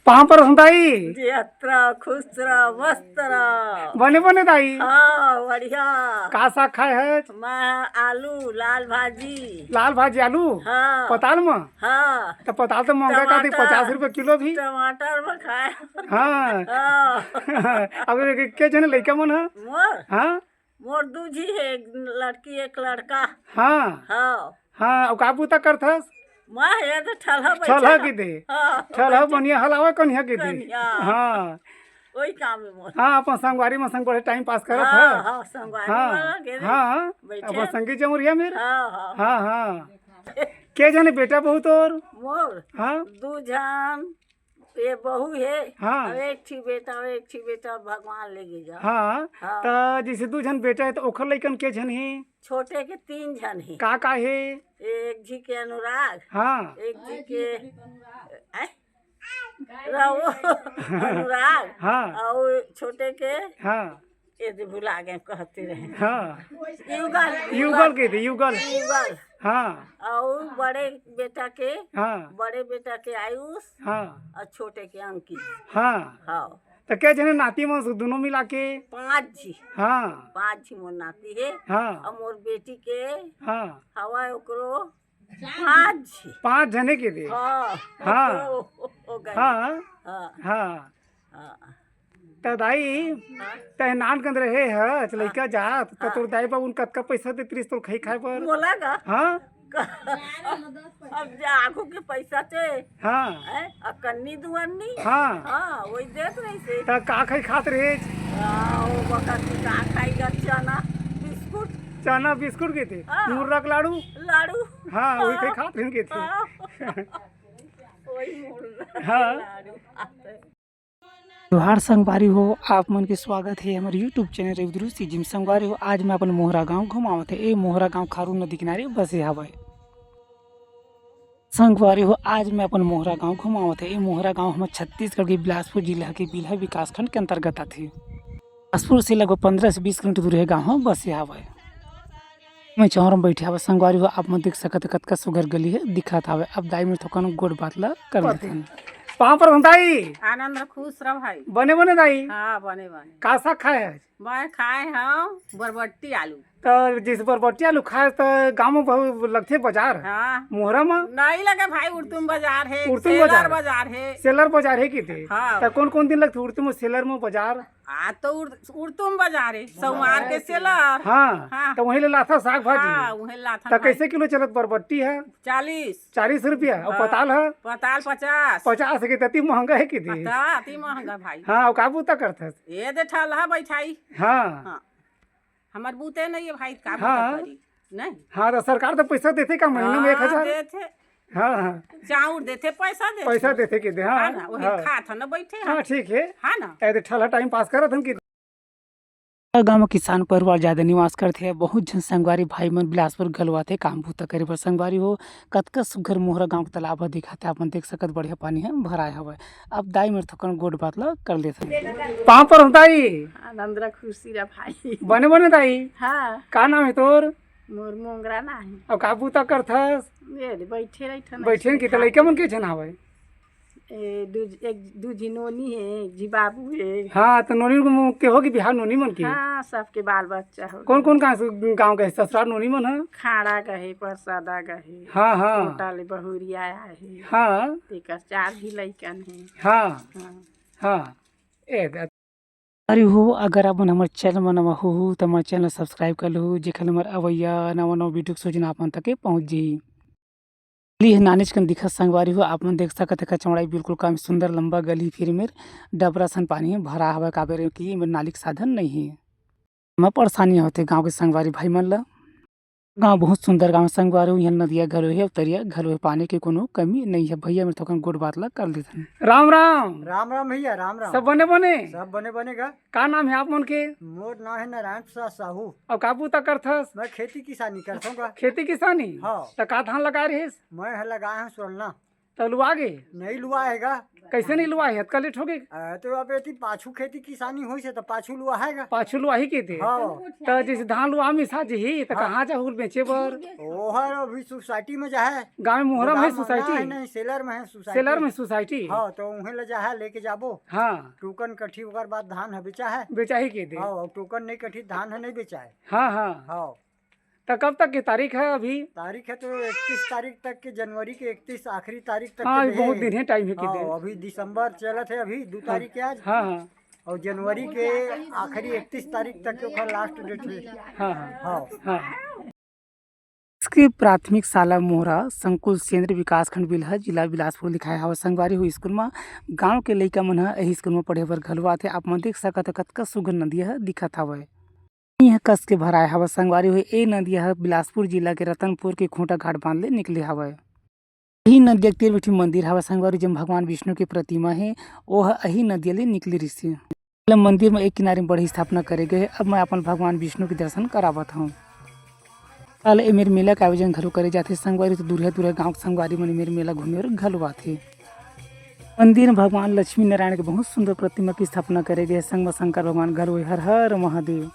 पाँव पर दाई जियत्रा खुश रह मस्त रह। बने बने दाई हाँ बढ़िया। का साग खाए है? मैं आलू लाल भाजी। लाल भाजी आलू हाँ पताल में। हाँ तो पताल तो महंगा का थी, 50 रुपए किलो भी। टमाटर में खाए। हाँ हाँ अब के जने लड़का मन है? मोर हाँ मोर दूजी है, एक लड़की एक लड़का। हाँ हाँ हाँ अब काबू तक करथस मैं ये तो ठलहा छलह की दे हाँ छलह बनिया हलावा कन्या की दे। कन्या। हाँ वही काम है मोर। हाँ अपन संगवारी में संग बड़े टाइम पास करत हाँ है। हाँ संगवारी हाँ वाला गेले। हाँ बैठे। अपन संगी जमुरिया मेरे। हाँ हाँ हाँ हाँ के जने बेटा बहुत और? मोर हाँ दू जन ये बहू है। हाँ। और एक थी बेटा और एक थी बेटा, भगवान लेके जा। हाँ हाँ। तो जैसे 2 जन बेटा है तो ओखर लइकन के जन है? छोटे के 3 जन है। का है? एक जी के अनुराग। हाँ एक जी के रहो अनुराग। हाँ और छोटे के हाँ ये तो भुला गए कहते रहे। हाँ युगल युगल के थे युगल। युगल। हाँ और बड़े बेटा के हाँ बड़े बेटा के आयुष हाँ और छोटे के अंकित। हाँ हाँ तो क्या जने नाती में दोनों मिला के? 5 जी। हाँ 5 जी मोर नाती है। हाँ और मोर बेटी के हाँ हवा ओकरो 5 जी। 5 जने के थे। हाँ हाँ। हो गए। हाँ हाँ हाँ हाँ तो दाई तह नान कंद रहे है लइका जात तो तोर दाई बाबू कतका पैसा दे त्रिस तोर खाई खाए पर? बोला गा हाँ अब जा आगू के पैसा थे। हाँ और कन्नी दुअन्नी। हाँ हाँ वही देत रही से। तो का खाई खात रहे? वो बकत का खाएगा चना बिस्कुट चना बिस्कुट के थे, हाँ। मुर्रा के लाड़ू। लाडू। हाँ वही खाई खात रहे के थे। हाँ, वही मुर्गा हाँ। लाडू खाते। जोहार संगवारी हो, आप मन के स्वागत है हमारे यूट्यूब चैनल रेवदरुस्ती जिम संगवारी हो। आज मैं अपन मोहरा गांव घुमावत है। ए मोहरा गांव खारू नदी किनारे बसे हवे संगवारी हो। आज मैं अपन मोहरा गांव घुमावत है। ए मोहरा गांव हमारे छत्तीसगढ़ के बिलासपुर जिला के बिल्हा विकासखंड के अंतर्गत आथे। बिलासपुर से लगभग 15 से 20 किलोमीटर दूर है गाँव बसे हवे। मैं चौर में बैठे हवे संगवारी हो। आप मन देख सकत कतका सुगर गली है दिखत हवे। अब दाई में थोकन गोड़ बात ला कर लेते हैं। पाँव पर दाई आनंद खुश रह भाई। बने बने दाई हाँ बने बने। का साग खाए है? मैं खाए हाँ बरबट्टी आलू। तो जिस बरबट्टी आलू खाए तो गाँव में बहुत लगते बाजार। हाँ मोहरा में नहीं लगे भाई, उड़तुम बाजार है, उड़तुम सेलर बाजार। बाजार है। सेलर बाजार है कि थे? हाँ। तो कौन कौन दिन लगते उड़तुम में सेलर में बाजार? तो उड़तुम बाजार है, सोमवार के सेलर। हाँ, हाँ। तो वहीं ले लाथा साग हाँ भाजी। वही लाथा तो भाई। कैसे किलो चलत बरबट्टी है? 40। 40 रुपया और हाँ। पताल है पताल 50। 50 के तती महंगा है कि थे? पता अति महंगा भाई। हाँ और काबू तक करते? ये दे ठलहा बैठाई। हाँ हाँ हमार बूते नहीं है भाई, का हाँ। करी नहीं। हाँ तो सरकार तो पैसा देते का महीने में 1000? देते हाँ हाँ चाउर देते, पैसा देते। पैसा देते कि दे? हाँ हाँ ना वही हाँ खात न बैठे। हाँ ठीक है। हाँ ना। ऐसे ठला टाइम पास करत हम कि गाँव में किसान परिवार ज्यादा निवास करते हैं। बहुत जन संगवारी भाई मन बिलासपुर गलवाते काम भूता करे पर संगवारी हो। कतका सुघर मोहरा गाँव के तालाब दिखाते आप देख सकत बढ़िया पानी है भराए हवे। अब दाई मेरे थोकन गोड बात ला कर लेते पाँव पर दाई। आनंद रा खुशी रा भाई। बने बने दाई हाँ का नाम है तोर? मोर मोंगरा ना है। अब काबू तक करथस ये बैठे रही बैठे कि लइका मन के छन हवे? एक दू जिनोनी है, एक जी बाबू है। हाँ तो नोनी के होगी बिहार नोनी मन की? हाँ सबके बाल बच्चा हो। कौन कौन गाँव के ससुराल नोनी मन है? खाड़ा गहे, परसादा गहे। हाँ हाँ मोटा ले बहुरिया है। हाँ एक 4 भी लइकन है। हाँ हाँ हाँ अरे हो, अगर आप हमारे चैनल में नवा हो तो हमारे चैनल सब्सक्राइब कर लो जेखल हमारे अवैया नवा नवा वीडियो सोचना आप तक पहुँच जी। गली है नानिज कन दिखत संगवारी हो। आप मन देख सकत है चौड़ाई बिल्कुल कम सुंदर लंबा गली फिर मेर डबरा सन पानी है भरा हवा काबर की नाली के साधन नहीं है। मैं परेशानी होते गाँव के संगवारी भाई मन ला। गाँव बहुत सुंदर गाँव संगवारी हो। यहाँ नदिया घलो है उतरिया घलो है, पानी की कोनो कमी नहीं है। भैया मेरे थोकन गोड़ बात ला कर देते। राम राम राम राम भैया राम राम। सब बने बने सब बने बनेगा। का नाम है आप मन के? मोर नाम है नारायण प्रसाद साहू। और काबू तक करथस? मैं खेती किसानी करता हूँ। खेती किसानी? हाँ। तो का धान लगा रहे? मैं है लगाया हूँ स्वर्णा। तो लुआ गे नहीं लुआ हैगा। कैसे नहीं लुआ है कल लेट हो गए तो अब एती पाछू खेती किसानी होई से तो पाछू लुआ हैगा। पाछू लुआ ही के थे हाँ तो जैसे धान लुआ मिसा जी तो कहाँ जा हुल बेचे बर ओहर अभी सोसाइटी में जा है। गाँव में मोहरा में है गोदाम सोसाइटी नहीं सेलर में है सोसाइटी। सेलर में सोसाइटी हाँ तो उहे ले जा है लेके जाबो हाँ टोकन कठी ओकर बाद धान है बेचा है। बेचा ही के थे हाँ और टोकन नहीं कठी धान है नहीं बेचा है। हाँ हाँ हाँ तो कब तक की तारीख है अभी तारीख है तो 31 तारीख तक के जनवरी के 31 आखिरी तारीख तक हाँ के अभी बहुत है। दिन है टाइम है कि हाँ, अभी दिसंबर चलत है अभी 2 तारीख के आज। हाँ हाँ और जनवरी के आखिरी 31 तारीख तक के ओकर लास्ट डेट है। हाँ हाँ हाँ हाँ इसके प्राथमिक शाला मोहरा संकुल केंद्र विकासखंड बिलहा जिला बिलासपुर लिखाए हवा संगवारी हुई स्कूल में गांव के लइका मन ह एही स्कूल में पढ़े बर घलवा थे आप मन देख सकत हो कतका सुघर नदिया ह दिखत हवय यह कस के भराए हवा संगवारी हुई ए नदिया ह बिलासपुर जिला के रतनपुर के खूंटा घाट बांध ले निकले हवय यही नदिया के तीर बैठी मंदिर हवा संगवारी जब भगवान विष्णु की प्रतिमा है वह यही नदिया ले निकली रिसी मंदिर में एक किनारे में बड़ी स्थापना करे गए। अब मैं अपन भगवान विष्णु के दर्शन करावत हूँ। कल ए मेरे मेला का आयोजन घलो करे जाते संगवारी तो दूर दूर गाँव संगवारी मन मेरे मेला घूमे और घलो आथे। मंदिर में भगवान लक्ष्मी नारायण के बहुत सुंदर प्रतिमा की स्थापना करे गए। संग में शंकर भगवान घलो हर हर महादेव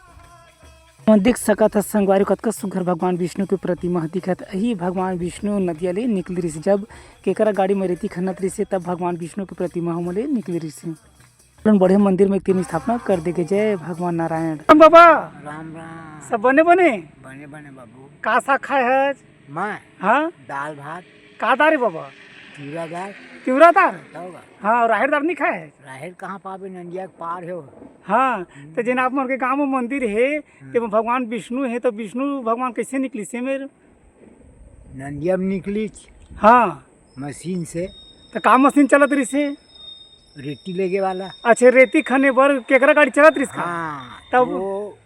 मन देख सकत है संगवारी कतका सुघर भगवान विष्णु के प्रतिमा दिखत यही भगवान विष्णु नदिया ले निकली रही जब केकरा गाड़ी में रेती खनत रही तब भगवान विष्णु के प्रतिमा हम ले निकली रही बड़े मंदिर में तीन स्थापना कर देगे। जय भगवान नारायण। राम बाबा राम राम। सब बने बने बने बने बाबू। का सा खाए है मैं हाँ दाल भात का दारी बाबा चूड़ा दाल तिवरा दार होगा। हाँ और राहेर दार नहीं खाए है राहेर कहाँ पावे नंदिया के पार हो। हाँ तो जिन आप मन के गाँव में मंदिर है जब भगवान विष्णु है तो विष्णु भगवान कैसे निकली से मेरे नंदिया में निकली हाँ मशीन से तो का मशीन चलत रही से रेती लेगे वाला। अच्छा रेती खने बर केकरा गाड़ी चलत रही हाँ तब वो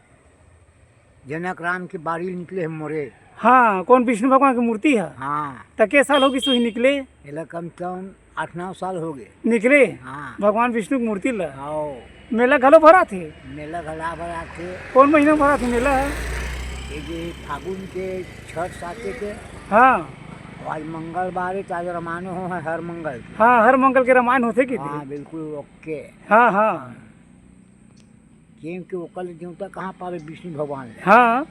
जनक राम के बारी निकले हम मोरे। हाँ कौन विष्णु भगवान की मूर्ति है हाँ तो के साल होगी सुही निकले एला कम से कम 8-9 साल हो गए। निकले हाँ भगवान विष्णु की मूर्ति ला आओ मेला घलो भरा थे मेला घड़ा भरा थे। कौन महीना में भरा थे मेला है ये फागुन के 6-7 के। हाँ आज मंगलवार है आज रमानो हो है हर मंगल। हाँ हर मंगल के रामायण होते कि हाँ बिल्कुल ओके। हाँ हाँ क्योंकि वो कल देवता कहाँ पावे विष्णु भगवान ले। हाँ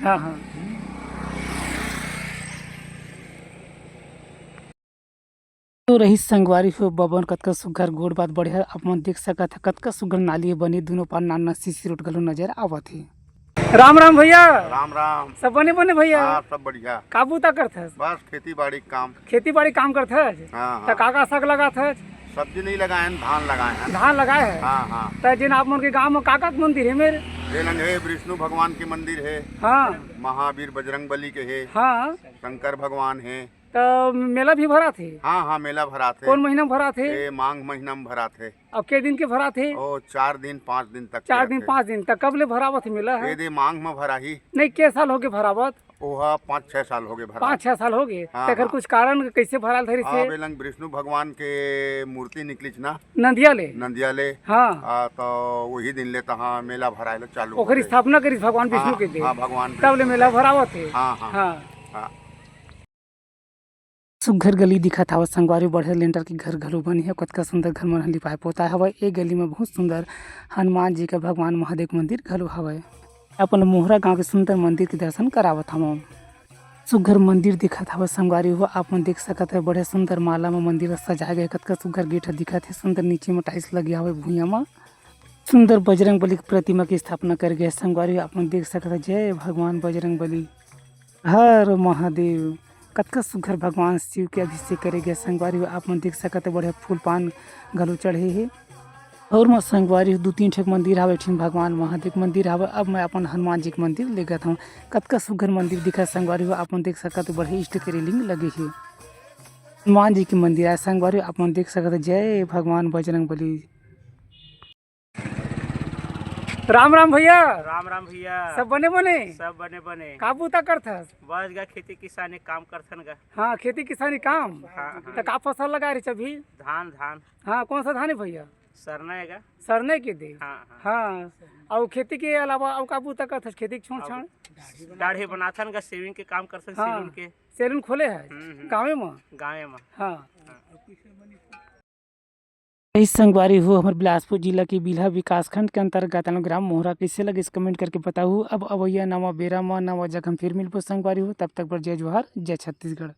हाँ हाँ तो रही संगवारी हो बबन कतका सुघर गोड़ बात बढ़िया अपन देख सकत है कतका सुघर नाली बनी दोनों पार नाना सीसी रोड गलो नजर आवत है। राम राम भैया। राम राम। सब बने बने भैया हाँ सब बढ़िया। काबू तक करते बस खेती बाड़ी काम। खेती बाड़ी काम करते हाँ तो हाँ। काका साग लगा थे सब्जी नहीं लगाए हैं, धान लगाए हैं। धान लगाए है हाँ हाँ। तो जिन आप मन के गाँव में काका के मंदिर है मेरे रेलन है विष्णु भगवान के मंदिर है। हाँ महावीर बजरंग बली के है। हाँ शंकर भगवान है। तो मेला भी भरा थे हाँ हाँ मेला भरा थे। कौन महीना में भरा थे ये माघ महीना में भरा थे। अब के दिन के भरा थे ओ 4 दिन 5 दिन तक 4 दिन 5 दिन तक कब ले भरावत मेला है ये दे माघ में भरा ही। नहीं के साल हो गए भरावत ओहा 5-6 साल हो गए भरा। 5-6 साल हो गए हाँ, तेकर हाँ। कुछ कारण कैसे भराल थरी हाँ से बेलंग विष्णु भगवान के मूर्ति निकली ना नदिया ले नंदिया ले। हाँ तो वही दिन ले तहाँ मेला भराए चालू हो ओकर गए। स्थापना करी भगवान विष्णु के दे हाँ भगवान तब ले मेला भरावत है हाँ हाँ हाँ हाँ। सुघर गली दिखत हवा संगवारी बढ़े लेंटर की घर घलो बनी है कतका सुंदर घर मन लिपाए पोता हवा एक गली में बहुत सुंदर हनुमान जी का भगवान महादेव मंदिर घलो हवा अपन मोहरा गांव के सुंदर मंदिर के दर्शन करावत हम सुघर मंदिर दिखत हवा संगवारी हुआ आप देख सकत है बड़े सुंदर माला में मंदिर सजाए गए कतका सुघर गेट दिखत है सुंदर नीचे में टाइल्स लगे हुए भूया में सुंदर बजरंग बली की प्रतिमा की स्थापना कर गए संगवारी आप देख सकते हैं। जय भगवान बजरंग बली हर महादेव कतका सुघर भगवान शिव के अभिषेक करे गए संगवारी आप मन देख सकते बढ़िया फूल पान घलो चढ़े है और मैं संगवारी 2-3 ठेक मंदिर हवे ठीक भगवान महादेव मंदिर हवे। अब मैं अपन हनुमान जी के मंदिर ले गया हूँ कतका सुघर मंदिर दिखा संगवारी हो आप देख सकते बढ़िया इष्ट के रेलिंग लगे है हनुमान जी के मंदिर है संगवारी आप देख सकते जय भगवान बजरंग बली। राम राम भैया। राम राम भैया। सब बने बने सब बने बने काबू तक करथस बस गा खेती किसानी काम करथन गा। हाँ खेती किसानी काम हाँ तो का फसल लगा रही अभी धान धान हाँ कौन सा धान है भैया सरना है गा। सरने के दे हाँ हाँ हाँ और खेती के अलावा और काबू तक करथस खेती के छोड़ छाड़ दाढ़ी बनाथन गा सेविंग के काम करथन हाँ सैलून के। सैलून खोले है हम्म। गाँव में गाँव में हाँ हाँ। इस संगवारी हो हमारे बिलासपुर जिला के बिल्हा विकासखंड के अंतर्गत ग्राम मोहरा कैसे लगे इस कमेंट करके बताऊ। अब अवैया नवा बेरा में नवा जगह फिर मिलबो संगवारी हो, तब तक पर जय जोहार जय छत्तीसगढ़।